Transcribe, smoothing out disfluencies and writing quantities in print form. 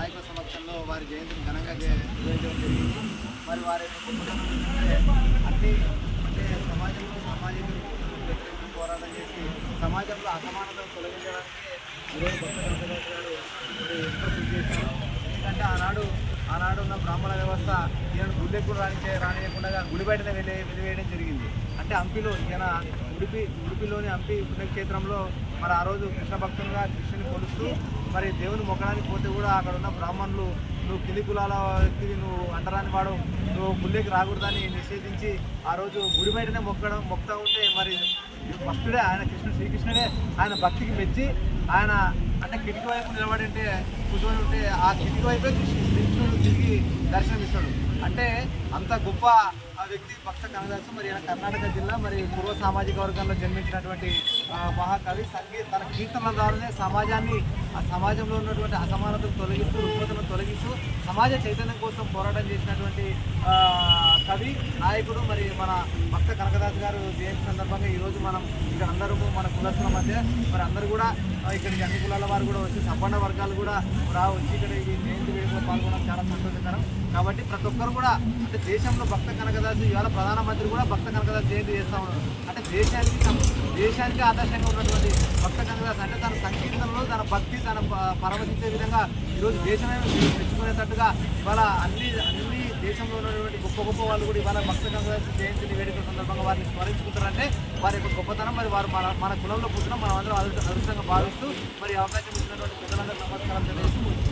నాయకుల సమక్షంలో వారి జయంతిని ఘనంగా నిర్వహించడం జరిగింది. మరి వారి గొప్పతనం ఏంటంటే అన్ని అంటే సమాజంలో సామాజిక వ్యతిరేకంగా పోరాటం చేసి సమాజంలో అసమానతను తొలగించడానికి ఈరోజు భక్త కనకదాస్ గారు ఎంతో కృషి చేశారు. ఎందుకంటే ఆనాడు ఉన్న బ్రాహ్మణ వ్యవస్థ ఈయన గుళ్ళెకు రానియకుండా గుడి బయటనే వెలివేయడం జరిగింది. అంటే హంపిలో ఈయన ఉడిపిలోని హంపి పుణ్యక్షేత్రంలో మరి ఆ రోజు కృష్ణ భక్తులుగా కృష్ణుని కొలుస్తూ మరి దేవుని మొక్కడానికి పోతే కూడా అక్కడ ఉన్న బ్రాహ్మణులు నువ్వు కింది కులాల వ్యక్తివి, నువ్వు అంటరాని వాడు, నువ్వు గుళ్ళెకి రాకూడదని నిషేధించి ఆ రోజు గుడి బయటనే మొక్కుతూ ఉంటే మరి భక్తుడే ఆయన శ్రీకృష్ణుడే ఆయన భక్తికి మెచ్చి ఆయన అంటే కిటికీ వైపు నిలబడి ఉంటే కూర్చొని ఉంటే ఆ కిటికీ వైపే శ్రీకృష్ణుడు తిరిగి దర్శనమిస్తాడు. అంటే అంత గొప్ప ఆ వ్యక్తి భక్త కనకదాసు. మరి ఈయన కర్ణాటక జిల్లా మరి పూర్వ సామాజిక వర్గంలో జన్మించినటువంటి మహాకవి. తన కీర్తనల ద్వారానే ఆ సమాజంలో ఉన్నటువంటి అసమానతను తొలగిస్తూ రుగ్మతను తొలగిస్తూ సమాజ చైతన్యం కోసం పోరాటం చేసినటువంటి కవి నాయకుడు. మరి మన భక్త కనకదాసు గారు జయంతి సందర్భంగా ఈరోజు మనం ఇక్కడ అందరూ మన కులస్తుల మధ్య మరి అందరూ కూడా ఇక్కడికి అన్ని కులాల వారు కూడా వచ్చి సంపన్న వర్గాలు కూడా వచ్చి ఇక్కడ ఈ జయంతి వేడుకలో పాల్గొనడం చాలా సంతోషకరం. కాబట్టి ప్రతి ఒక్కరు కూడా అంటే దేశంలో భక్త కనకదాసు ఇవాళ ప్రధానమంత్రి కూడా భక్త కనకదాసు జయంతి చేస్తూ ఉన్నారు. అంటే దేశానికి ఆదర్శంగా ఉన్నటువంటి భక్త కనకదాసు అంటే తన సంకీర్తనలో తన భక్తి తన పరవశించే విధంగా ఈరోజు దేశమే మెచ్చుకునేటట్టుగా ఇవాళ అన్ని దేశంలో ఉన్నటువంటి గొప్ప వాళ్ళు కూడా ఇవాళ భక్త కనకదాసు జయంతిని వేడుకల సందర్భంగా వారిని స్మరించుకుంటారంటే వారి యొక్క గొప్పతనం. మరి వారు మన కులంలో పుట్టిన మనం అందరం అదృష్టంగా భావిస్తూ మరి అవకాశం ఇచ్చినటువంటి ప్రజలందరూ నమస్కారం తెలియజేస్తూ